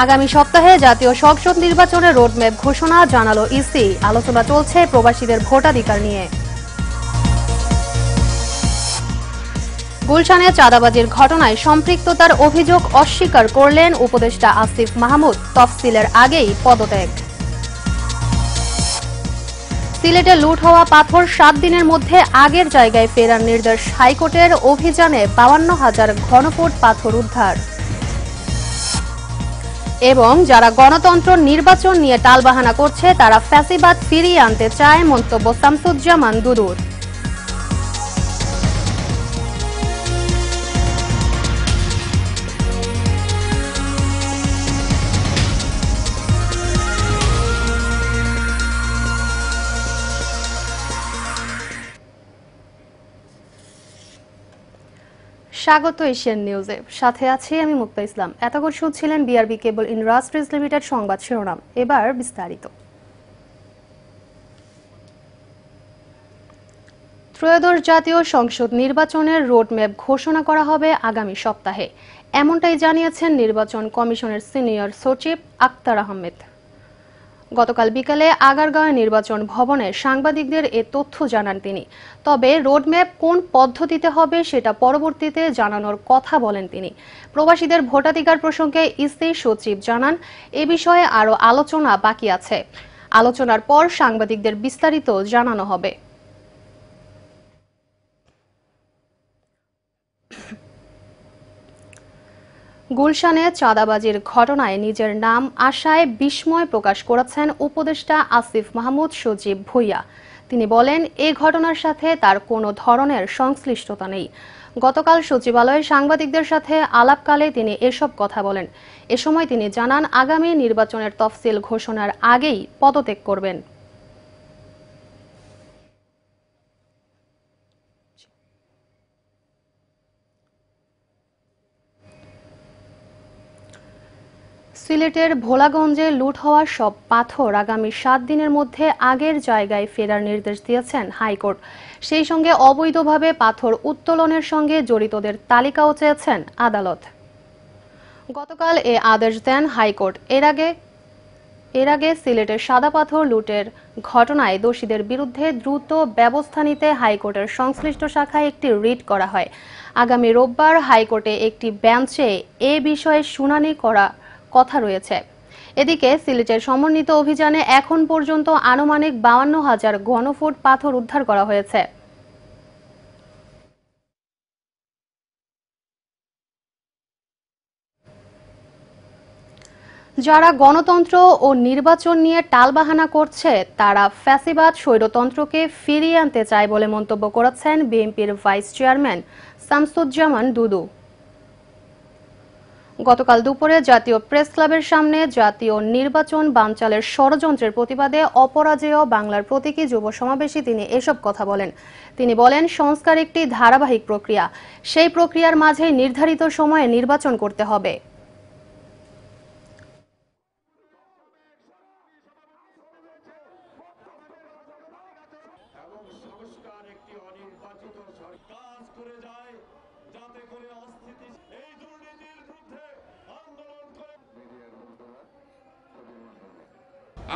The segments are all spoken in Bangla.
আগামী সপ্তাহে জাতীয় সংসদ নির্বাচনের রোডম্যাপ ঘোষণা জানালো ইসি। আলোচনা চলছে প্রবাসীদের ভোটাধিকার নিয়ে। গুলশানে চাঁদাবাজির ঘটনায় সম্পৃক্ততার অভিযোগ অস্বীকার করলেন উপদেষ্টা আসিফ মাহমুদ। তফসিলের আগেই পদত্যাগ। সিলেটে লুট হওয়া পাথর 7 দিনের মধ্যে আগের জায়গায় ফেরার নির্দেশ হাইকোর্টের। অভিযানে 52,000 ঘনফুট পাথর উদ্ধার। এবং যারা গণতন্ত্র নির্বাচন নিয়ে টালবাহানা করছে তারা ফ্যাসিবাদ ফিরিয়ে আনতে চায়, মন্তব্য শামসুজ্জামান দুদুর। স্বাগত এশিয়ান নিউজে, সাথে আছি আমি মুক্তা ইসলাম। এতক্ষণ শুনছিলেন বিআরবি কেবল ইন্ডাস্ট্রিজ লিমিটেড সংবাদ শিরোনাম। এবার বিস্তারিত। ত্রয়োদশ জাতীয় সংসদ নির্বাচনের রোডম্যাপ ঘোষণা করা হবে আগামী সপ্তাহে, এমনটাই জানিয়েছেন নির্বাচন কমিশনের সিনিয়র সচিব আক্তার আহমেদ। গতকাল বিকালে আগারগাঁও নির্বাচন ভবনে সাংবাদিকদের এ তথ্য জানান তিনি। তবে রোডম্যাপ কোন পদ্ধতিতে হবে সেটা পরবর্তীতে জানানোর কথা বলেন তিনি। প্রবাসীদের ভোটাধিকার প্রসঙ্গে ইসি সচিব জানান, এ বিষয়ে আরও আলোচনা বাকি আছে। আলোচনার পর সাংবাদিকদের বিস্তারিত জানানো হবে। গুলশানে চাঁদাবাজির ঘটনায় নিজের নাম আসায় বিস্ময় প্রকাশ করেছেন উপদেষ্টা আসিফ মাহমুদ সজীব ভুইয়া। তিনি বলেন, এই ঘটনার সাথে তার কোনো ধরনের সংশ্লিষ্টতা নেই। গতকাল সচিবালয়ে সাংবাদিকদের সাথে আলাপকালে তিনি এসব কথা বলেন। এ সময় তিনি জানান, আগামী নির্বাচনের তফসিল ঘোষণার আগেই পদত্যাগ করবেন। সিলেটের ভোলাগঞ্জে লুট হওয়া সব পাথর আগামী 7 দিনের মধ্যে আগের জায়গায় ফেরার নির্দেশ দিয়েছেন হাইকোর্ট। সেই সঙ্গে অবৈধভাবে পাথর উত্তোলনের সঙ্গে জড়িতদের তালিকাও চেয়েছেন আদালত। গতকাল এ আদেশ দেন হাইকোর্ট। এর আগে সিলেটের সাদা পাথর লুটের ঘটনায় দোষীদের বিরুদ্ধে দ্রুত ব্যবস্থা নিতে হাইকোর্টের সংশ্লিষ্ট শাখায় একটি রিট করা হয়। আগামী রোববার হাইকোর্টে একটি বেঞ্চে এ বিষয়ে শুনানি করা কথা রয়েছে। এদিকে সিলেটের সমন্বিত অভিযানে এখন পর্যন্ত আনুমানিক 52,000 ঘনফুট পাথর উদ্ধার করা হয়েছে। যারা গণতন্ত্র ও নির্বাচন নিয়ে টালবাহানা করছে তারা ফ্যাসিবাদ স্বৈরতন্ত্রকে ফিরিয়ে আনতে চায় বলে মন্তব্য করেছেন বিএনপির ভাইস চেয়ারম্যান শামসুজ্জামান দুদু। গতকাল দুপুরে জাতীয় প্রেস ক্লাবের সামনে জাতীয় নির্বাচন বানচালের ষড়যন্ত্রের প্রতিবাদে অপরাজেয় বাংলার প্রতীকী যুব সমাবেশে তিনি এসব কথা বলেন। তিনি বলেন, সংস্কার একটি ধারাবাহিক প্রক্রিয়া, সেই প্রক্রিয়ার মাঝেই নির্ধারিত সময়ে নির্বাচন করতে হবে।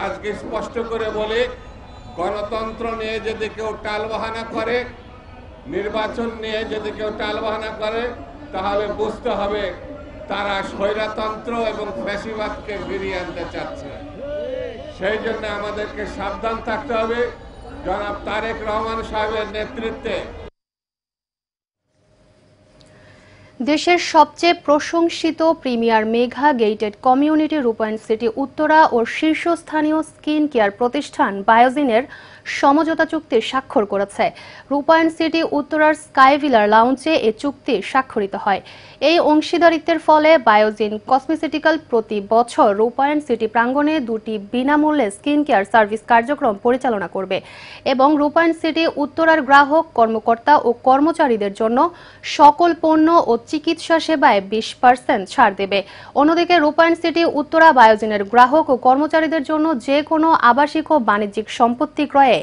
আজকে স্পষ্ট করে বলে, গণতন্ত্র নিয়ে যদি কেউ টালবাহানা করে, নির্বাচন নিয়ে যদি কেউ টালবাহানা করে, তাহলে বুঝতে হবে তারা স্বৈরতন্ত্র এবং ফ্যাসিবাদকে ফিরিয়ে আনতে চাচ্ছে। সেই জন্য আমাদেরকে সাবধান থাকতে হবে। জনাব তারেক রহমান সাহেবের নেতৃত্বে দেশের সবচেয়ে প্রশংসিত প্রিমিয়ার মেঘা গেটেড কমিউনিটি রূপায়ণ সিটি উত্তরা ও শীর্ষস্থানীয় স্কিন কেয়ার প্রতিষ্ঠান বায়োজিনের সমঝোতা চুক্তি স্বাক্ষর করেছে। রূপায়ণ সিটি উত্তরার স্কাইভিলার লাউঞ্জে এ চুক্তি স্বাক্ষরিত হয়। এই অংশীদারিত্বের ফলে বায়োজিন কসমেটিক্যাল প্রতি বছর রূপায়ণ সিটি প্রাঙ্গণে 2টি বিনামূল্যে স্কিন কেয়ার সার্ভিস কার্যক্রম পরিচালনা করবে এবং রূপায়ণ সিটি উত্তরার গ্রাহক, কর্মকর্তা ও কর্মচারীদের জন্য সকল পণ্য ও চিকিৎসা সেবায় 20% ছাড় দেবে। অন্যদিকে রূপায়ণ সিটি উত্তরা বায়োজিনের গ্রাহক ও কর্মচারীদের জন্য যে কোনো আবাসিক ও বাণিজ্যিক সম্পত্তি ক্রয়ে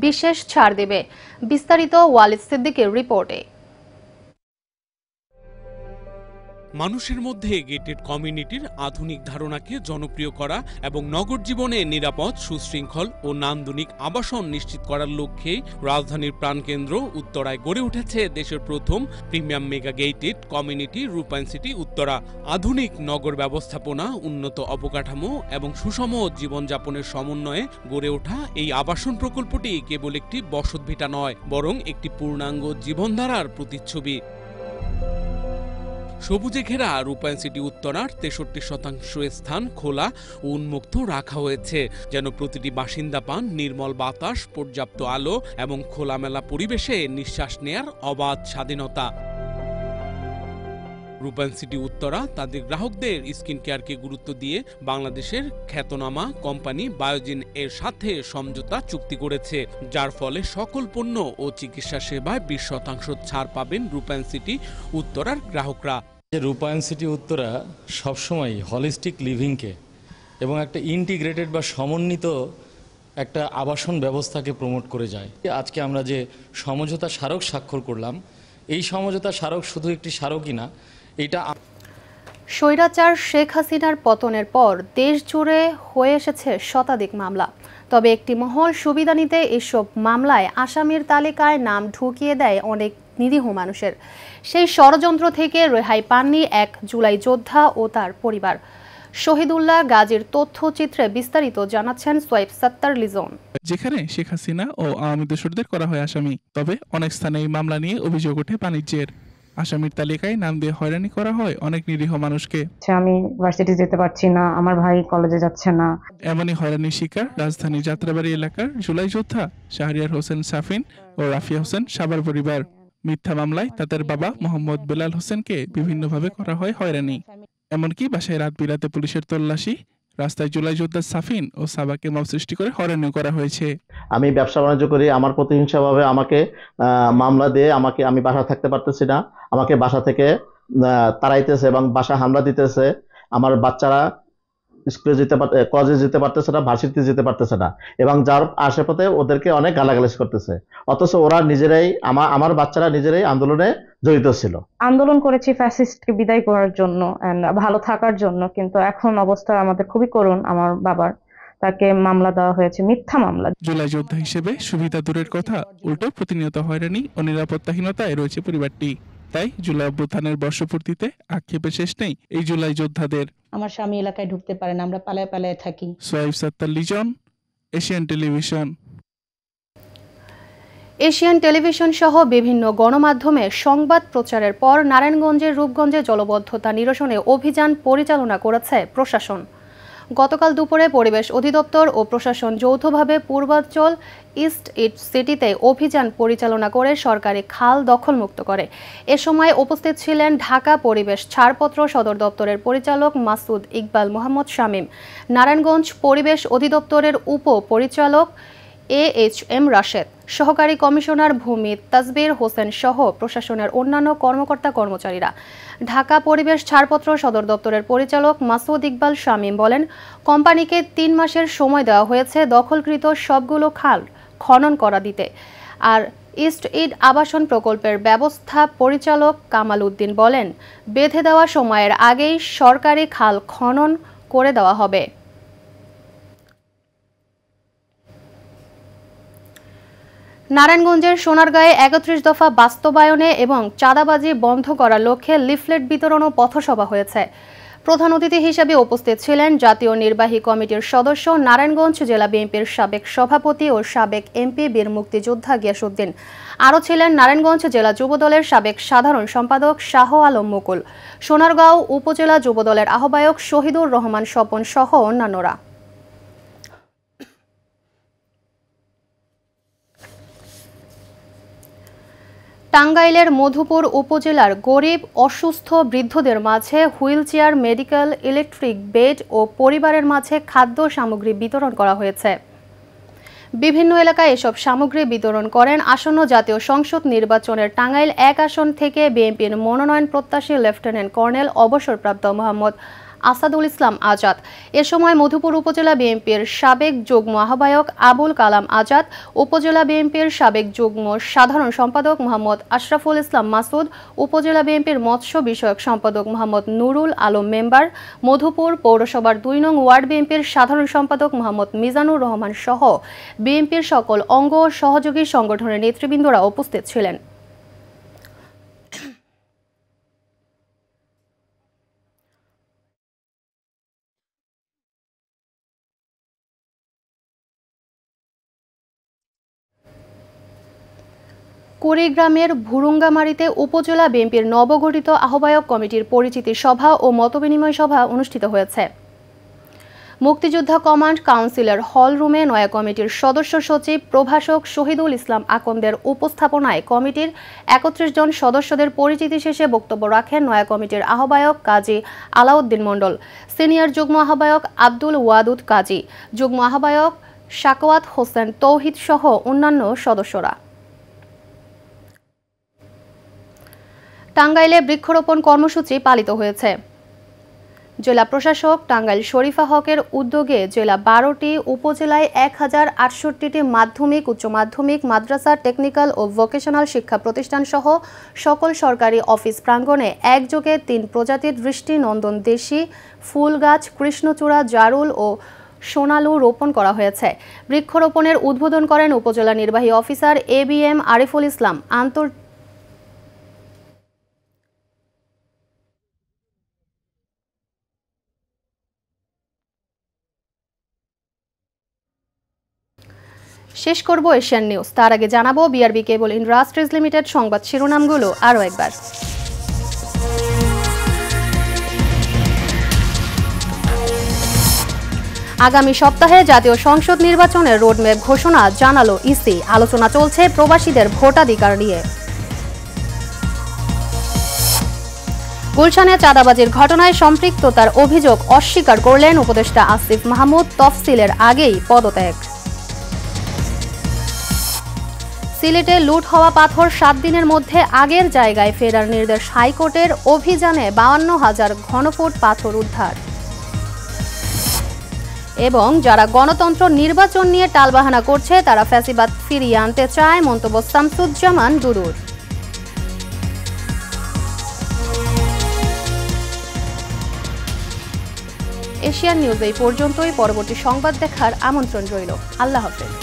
বিশেষ ছাড় দেবে। বিস্তারিত ওয়ালিদ সিদ্দিকের রিপোর্টে। মানুষের মধ্যে গেটেড কমিউনিটির আধুনিক ধারণাকে জনপ্রিয় করা এবং নগর জীবনে নিরাপদ, সুশৃঙ্খল ও নান্দনিক আবাসন নিশ্চিত করার লক্ষ্যে রাজধানীর প্রাণকেন্দ্র উত্তরায় গড়ে উঠেছে দেশের প্রথম প্রিমিয়াম মেগা গেটেড কমিউনিটি রূপায়ণ সিটি উত্তরা। আধুনিক নগর ব্যবস্থাপনা, উন্নত অবকাঠামো এবং সুষম জীবনযাপনের সমন্বয়ে গড়ে ওঠা এই আবাসন প্রকল্পটি কেবল একটি বসতভিটা নয়, বরং একটি পূর্ণাঙ্গ জীবনধারার প্রতিচ্ছবি। সবুজে ঘেরা রূপায়ণ সিটি উত্তরার 63% স্থান খোলা ও উন্মুক্ত রাখা হয়েছে, যেন প্রতিটি বাসিন্দা পান নির্মল বাতাস, পর্যাপ্ত আলো এবং খোলামেলা পরিবেশে নিঃশ্বাস নেয়ার অবাধ স্বাধীনতা। রূপায়ণ সিটি উত্তরা তাদের গ্রাহকদের স্কিন কেয়ারকে গুরুত্ব দিয়ে বাংলাদেশের খ্যাতনামা কোম্পানি বায়োজিন এর সাথে সমঝোতা চুক্তি করেছে, যার ফলে সকল পণ্য ও চিকিৎসা সেবায় 20% ছাড় পাবেন রূপায়ণ সিটি উত্তরার গ্রাহকরা। রূপায়ণ সিটি উত্তরা সবসময় হলিস্টিক লিভিংকে এবং একটা ইন্টিগ্রেটেড বা সমন্বিত একটা আবাসন ব্যবস্থাকে প্রমোট করে যায়। আজকে আমরা যে সমঝোতা স্মারক স্বাক্ষর করলাম, এই সমঝোতা স্মারক শুধু একটি স্মারকই না, এটা স্বৈরাচার শেখ হাসিনার পতনের পর দেশ জুড়ে হয়ে এসেছে শতাধিক মামলা। তবে একটি মহল সুবিধা নিতে এসব মামলায় আসামির তালিকায় নাম ঢুকিয়ে দেয় অনেক নিরীহ মানুষের। সেই ষড়যন্ত্র থেকে রেহাই পাননি এক জুলাই যোদ্ধা ও তার পরিবার। শহীদুল্লাহ গাজীর তথ্যচিত্রে বিস্তারিত জানাচ্ছেন সোয়েব সত্তার লিজন। যেখানে শেখ হাসিনা ও আওয়ামী দোসরদের করা হয় আসামি, তবে অনেক স্থানে এই মামলা নিয়ে অভিযোগ ওঠে বাণিজ্যের। আসামির তালিকায় নাম দিয়ে হয়রানি করা হয় অনেক নিরীহ মানুষকে। আমি ভার্সিটি যেতে পারছি না, আমার ভাই কলেজে যাচ্ছে না। এমনই হয়রানির শিকার রাজধানী যাত্রাবাড়ি এলাকার জুলাই যোদ্ধা শাহরিয়ার হোসেন সাফিন ও রাফিয়া হোসেন সাবার পরিবার। মিথ্যা মামলায় তাদের বাবা মোহাম্মদ বেলাল হোসেনকে বিভিন্নভাবে করা হয় হয়রানি। এমনকি বাসায় রাত বিরাতে পুলিশের তল্লাশি, রাস্তায় জুলাই যোদ্ধা সাফিন ও সাবাকে মব সৃষ্টি করে হয়রানি করা হয়েছে। আমি ব্যবসা বাণিজ্য করি, আমার প্রতিহিংসাভাবে আমাকে মামলা দিয়ে আমি বাসা থাকতে পারতেছি না, আমাকে বাসা থেকে তাড়াইতেছে এবং বাসা হামলা দিতেছে। আমার বাচ্চারা স্কুলে যেতে কলেজে যেতে পারতেছে না, ভার্সিটিতে যেতে পারতেছে না এবং যার আশেপাশে ওদেরকে অনেক গালাগালাজ করতেছে, অথচ ওরা নিজেরাই আমার বাচ্চারা নিজেরাই আন্দোলনে জড়িত ছিল। আন্দোলন করেছি ফ্যাসিস্টকে বিদায় করার জন্য, ভালো থাকার জন্য, কিন্তু এখন অবস্থা আমাদের খুবই করুণ। আমার বাবার, তাকে মামলা দেওয়া হয়েছে, মিথ্যা মামলা। জুলাই যোদ্ধা হিসেবে সুবিধা দূরের কথা, উল্টো প্রতিনিয়ত হয়রানি ও নিরাপত্তাহীনতায় রয়েছে পরিবারটি। তাই জুলাই অভ্যুত্থানের বর্ষপূর্তিতে আক্ষেপের শেষ নেই এই জুলাই যোদ্ধাদের। আমার স্বামী এলাকায় ঢুকতে পারে না, আমরা পালায় পালায় থাকি। সোয়েব সত্তার লিজন, এশিয়ান টেলিভিশন। এশিয়ান টেলিভিশন সহ বিভিন্ন গণমাধ্যমে সংবাদ প্রচারের পর নারায়ণগঞ্জের রূপগঞ্জে জলবদ্ধতা নিরসনে অভিযান পরিচালনা করেছে প্রশাসন। গতকাল দুপুরে পরিবেশ অধিদপ্তর ও প্রশাসন যৌথভাবে পূর্বাঞ্চল ইস্ট সিটিতে অভিযান পরিচালনা করে সরকারি খাল দখলমুক্ত করে। এ সময় উপস্থিত ছিলেন ঢাকা পরিবেশ ছাড়পত্র সদর দপ্তরের পরিচালক মাসুদ ইকবাল মোহাম্মদ শামীম, নারায়ণগঞ্জ পরিবেশ অধিদপ্তরের উপ পরিচালক AHM রাশেদ, সহকারী কমিশনার ভূমি তাজবির হোসেন সহ প্রশাসনের অন্যান্য কর্মকর্তা কর্মচারীরা। ঢাকা পরিবেশ ছাড়পত্র সদর দপ্তরের পরিচালক মাসুদ ইকবাল শামীম বলেন, কোম্পানিকে 3 মাসের সময় দেওয়া হয়েছে দখলকৃত সবগুলো খাল খনন করা দিতে। আর ইস্ট ইড আবাসন প্রকল্পের ব্যবস্থা পরিচালক কামাল উদ্দিন বলেন, বেঁধে দেওয়া সময়ের আগেই সরকারি খাল খনন করে দেওয়া হবে। নারায়ণগঞ্জের সোনারগাঁয়ে 31 দফা বাস্তবায়নে এবং চাঁদাবাজি বন্ধ করার লক্ষ্যে লিফলেট বিতরণ ও পথসভা হয়েছে। প্রধান অতিথি হিসেবে উপস্থিত ছিলেন জাতীয় নির্বাহী কমিটির সদস্য, নারায়ণগঞ্জ জেলা বিএনপির সাবেক সভাপতি ও সাবেক এমপি বীর মুক্তিযোদ্ধা গিয়াসউদ্দিন। আরও ছিলেন নারায়ণগঞ্জ জেলা যুবদলের সাবেক সাধারণ সম্পাদক শাহ আলম মুকুল, সোনারগাঁও উপজেলা যুবদলের আহ্বায়ক শহীদুর রহমান স্বপন সহ অন্যান্যরা। টাঙ্গাইলের মধুপুর উপজেলার গরিব অসুস্থ বৃদ্ধদের মাঝে হুইলচেয়ার, মেডিকেল, ইলেকট্রিক বেড ও পরিবারের মাঝে খাদ্য সামগ্রী বিতরণ করা হয়েছে। বিভিন্ন এলাকায় এসব সামগ্রী বিতরণ করেন আসন্ন জাতীয় সংসদ নির্বাচনের টাঙ্গাইল 1 আসন থেকে বিএনপির মনোনয়ন প্রত্যাশী লেফটেন্যান্ট কর্নেল অবসরপ্রাপ্ত মোহাম্মদ আসাদুল ইসলাম আজাদ। এ সময় মধুপুর উপজেলা বিএনপির সাবেক যুগ্ম আহ্বায়ক আবুল কালাম আজাদ, উপজেলা বিএনপির সাবেক যুগ্ম সাধারণ সম্পাদক মোহাম্মদ আশরাফুল ইসলাম মাসুদ, উপজেলা বিএনপির মৎস্য বিষয়ক সম্পাদক মোহাম্মদ নুরুল আলম মেম্বার, মধুপুর পৌরসভার ২ নং ওয়ার্ড বিএনপির সাধারণ সম্পাদক মোহাম্মদ মিজানুর রহমান সহ বিএনপির সকল অঙ্গ ও সহযোগী সংগঠনের নেতৃবৃন্দরা উপস্থিত ছিলেন। কুড়িগ্রামের ভুরুঙ্গামারীতে উপজেলা বিএনপির নবগঠিত আহ্বায়ক কমিটির পরিচিতি সভা ও মতবিনিময় সভা অনুষ্ঠিত হয়েছে। মুক্তিযোদ্ধা কমান্ড কাউন্সিলের হল রুমে নয়া কমিটির সদস্য সচিব প্রভাষক শহীদুল ইসলাম আকন্দের উপস্থাপনায় কমিটির ৩১ জন সদস্যদের পরিচিতি শেষে বক্তব্য রাখেন নয়া কমিটির আহ্বায়ক কাজী আলাউদ্দিন মণ্ডল, সিনিয়র যুগ্ম আহ্বায়ক আব্দুল ওয়াদুদ কাজী, যুগ্ম আহ্বায়ক শাকওয়াত হোসেন তৌহিদ সহ অন্যান্য সদস্যরা। টাঙ্গাইলে বৃক্ষরোপণ কর্মসূচি পালিত হয়েছে। জেলা প্রশাসক টাঙ্গাইল শরীফা হকের উদ্যোগে জেলা ১২টি উপজেলায় ১,০৬৮টি মাধ্যমিক, উচ্চ মাধ্যমিক, মাদ্রাসা, টেকনিক্যাল ও ভোকেশনাল শিক্ষা প্রতিষ্ঠান সহ সকল সরকারি অফিস প্রাঙ্গণে একযোগে ৩ প্রজাতির দৃষ্টিনন্দন দেশি ফুল গাছ কৃষ্ণচূড়া, জারুল ও সোনালু রোপণ করা হয়েছে। বৃক্ষরোপণের উদ্বোধন করেন উপজেলা নির্বাহী অফিসার ABM আরিফুল ইসলাম। শেষ করব এশিয়ান নিউজ, তার আগে জানাবো বিআরবি কেবল ইন্ডাস্ট্রিজ লিমিটেড সংবাদ শিরোনামগুলো আরও একবার। আগামী সপ্তাহে জাতীয় সংসদ নির্বাচনের রোডম্যাপ ঘোষণা জানালো ইসি। আলোচনা চলছে প্রবাসীদের ভোটাধিকার নিয়ে। গুলশানে চাঁদাবাজির ঘটনায় সম্পৃক্ততার অভিযোগ অস্বীকার করলেন উপদেষ্টা আসিফ মাহমুদ। তফসিলের আগেই পদত্যাগ। সিলেটে লুট হওয়া পাথর ৭ দিনের মধ্যে আগের জায়গায় ফেরার নির্দেশ হাইকোর্টের। অভিযানে ৫২,০০০ ঘনফুট পাথর উদ্ধার। এবং যারা গণতন্ত্র নির্বাচন নিয়ে টালবাহানা করছে তারা ফ্যাসিবাদ ফিরিয়ে আনতে চায়, মন্তব্য শামসুজ্জামান দুরুর। এশিয়ান নিউজ এই পর্যন্তই। পরবর্তী সংবাদ দেখার আমন্ত্রণ রইল। আল্লাহ হাফেজ।